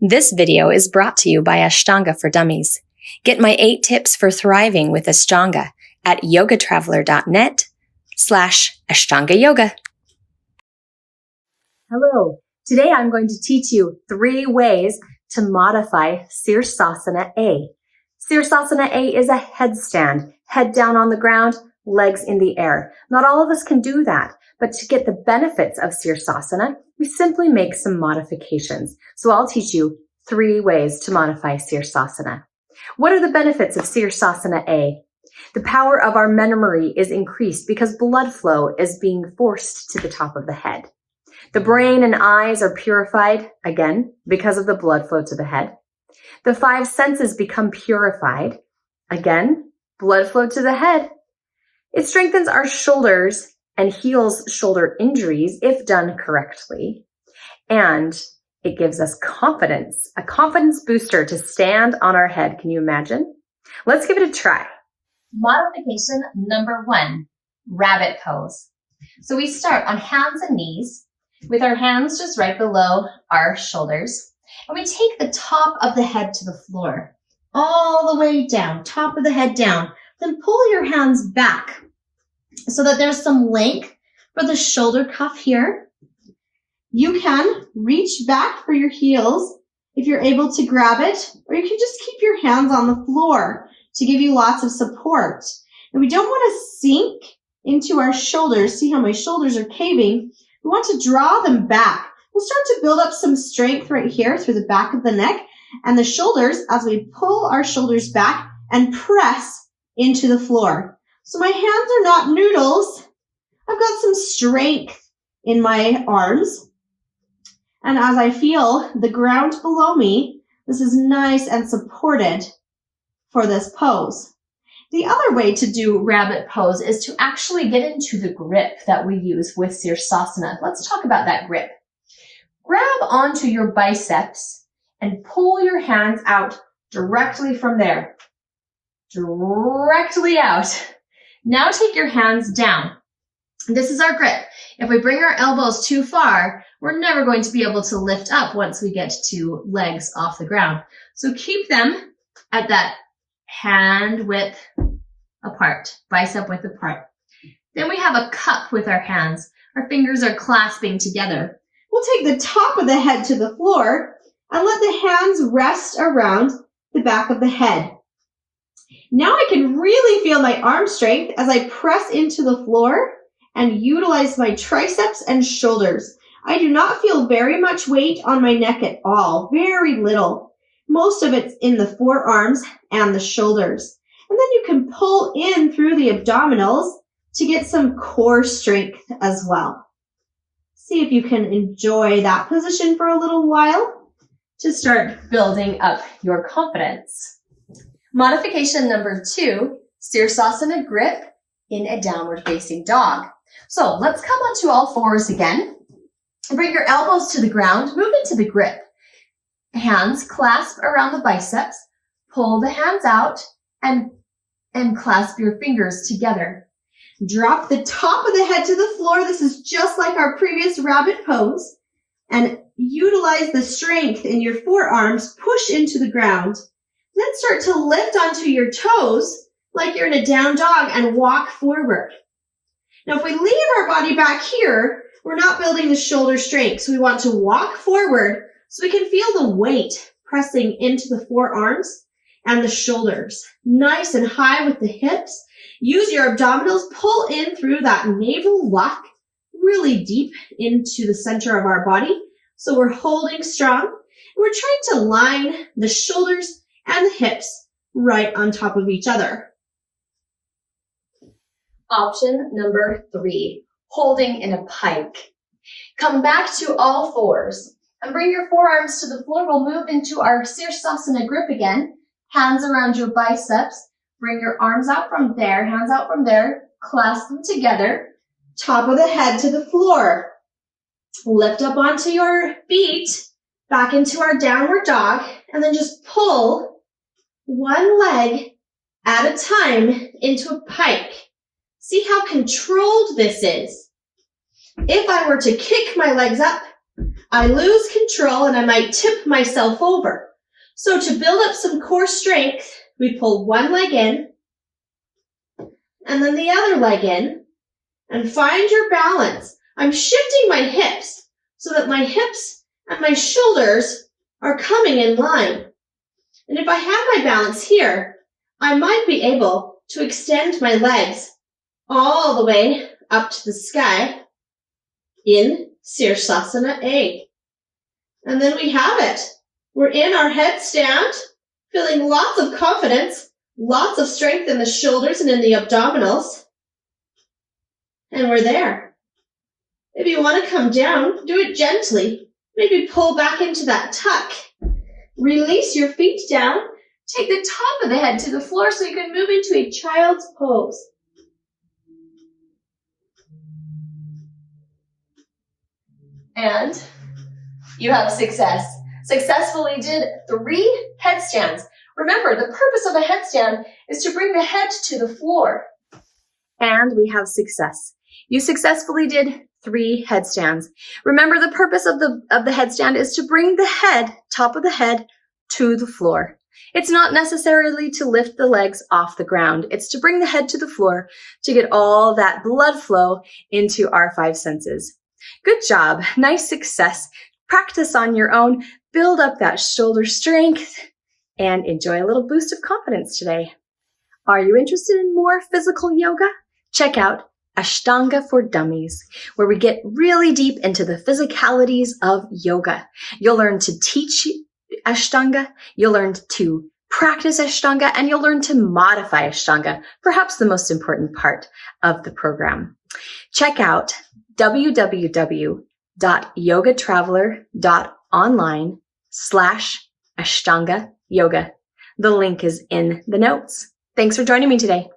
This video is brought to you by Ashtanga for Dummies. Get my 8 tips for thriving with Ashtanga at yogatraveler.net/Ashtanga Yoga. Hello. Today I'm going to teach you 3 ways to modify sirsasana A. Sirsasana A is a headstand, head down on the ground, legs in the air. Not all of us can do that, but to get the benefits of sirsasana, we simply make some modifications. So I'll teach you 3 ways to modify sirsasana. What are the benefits of sirsasana A? The power of our memory is increased because blood flow is being forced to the top of the head. The brain and eyes are purified, again, because of the blood flow to the head. The 5 senses become purified, again, blood flow to the head. It strengthens our shoulders and heals shoulder injuries if done correctly. And it gives us confidence, a confidence booster to stand on our head. Can you imagine? Let's give it a try. Modification number 1, rabbit pose. So we start on hands and knees with our hands just right below our shoulders. And we take the top of the head to the floor, all the way down, top of the head down. Then pull your hands back so that there's some length for the shoulder cuff here. You can reach back for your heels if you're able to grab it, or you can just keep your hands on the floor to give you lots of support. And we don't want to sink into our shoulders. See how my shoulders are caving? We want to draw them back. We'll start to build up some strength right here through the back of the neck and the shoulders as we pull our shoulders back and press into the floor. So my hands are not noodles. I've got some strength in my arms. And as I feel the ground below me, this is nice and supported for this pose. The other way to do rabbit pose is to actually get into the grip that we use with sirsasana. Let's talk about that grip. Grab onto your biceps and pull your hands out directly from there. Directly out. Now take your hands down. This is our grip. If we bring our elbows too far, we're never going to be able to lift up once we get to legs off the ground. So keep them at that hand width apart, bicep width apart. Then we have a cup with our hands. Our fingers are clasping together. We'll take the top of the head to the floor and let the hands rest around the back of the head. Now I can really feel my arm strength as I press into the floor and utilize my triceps and shoulders. I do not feel very much weight on my neck at all, very little. Most of it's in the forearms and the shoulders. And then you can pull in through the abdominals to get some core strength as well. See if you can enjoy that position for a little while to start building up your confidence. Modification number 2, sirsasana grip in a downward facing dog. So let's come onto all fours again. Bring your elbows to the ground, move into the grip. Hands clasp around the biceps, pull the hands out and clasp your fingers together. Drop the top of the head to the floor. This is just like our previous rabbit pose. And utilize the strength in your forearms, push into the ground. Then start to lift onto your toes like you're in a down dog and walk forward. Now, if we leave our body back here, we're not building the shoulder strength. So we want to walk forward so we can feel the weight pressing into the forearms and the shoulders. Nice and high with the hips. Use your abdominals, pull in through that navel lock really deep into the center of our body. So we're holding strong. We're trying to line the shoulders and the hips right on top of each other. Option number 3, holding in a pike. Come back to all fours and bring your forearms to the floor. We'll move into our sirsasana grip again. Hands around your biceps. Bring your arms out from there, hands out from there. Clasp them together. Top of the head to the floor. Lift up onto your feet, back into our downward dog, and then just pull one leg at a time into a pike. See how controlled this is. If I were to kick my legs up, I lose control and I might tip myself over. So to build up some core strength, we pull one leg in and then the other leg in and find your balance. I'm shifting my hips so that my hips and my shoulders are coming in line. And if I have my balance here, I might be able to extend my legs all the way up to the sky in Sirsasana A. And then we have it. We're in our headstand, feeling lots of confidence, lots of strength in the shoulders and in the abdominals. And we're there. If you want to come down, do it gently. Maybe pull back into that tuck. Release your feet down. Take the top of the head to the floor so you can move into a child's pose. And you have success. Successfully did 3 headstands. Remember, the purpose of a headstand is to bring the head to the floor. And we have success. You successfully did 3 headstands. Remember, the purpose of the headstand is to bring the head, top of the head, to the floor. It's not necessarily to lift the legs off the ground. It's to bring the head to the floor to get all that blood flow into our 5 senses. Good job. Nice success. Practice on your own. Build up that shoulder strength and enjoy a little boost of confidence today. Are you interested in more physical yoga? Check out Ashtanga for Dummies, where we get really deep into the physicalities of yoga. You'll learn to teach Ashtanga, you'll learn to practice Ashtanga, and you'll learn to modify Ashtanga, perhaps the most important part of the program. Check out www.yogatraveler.online/Ashtanga yoga. The link is in the notes. Thanks for joining me today.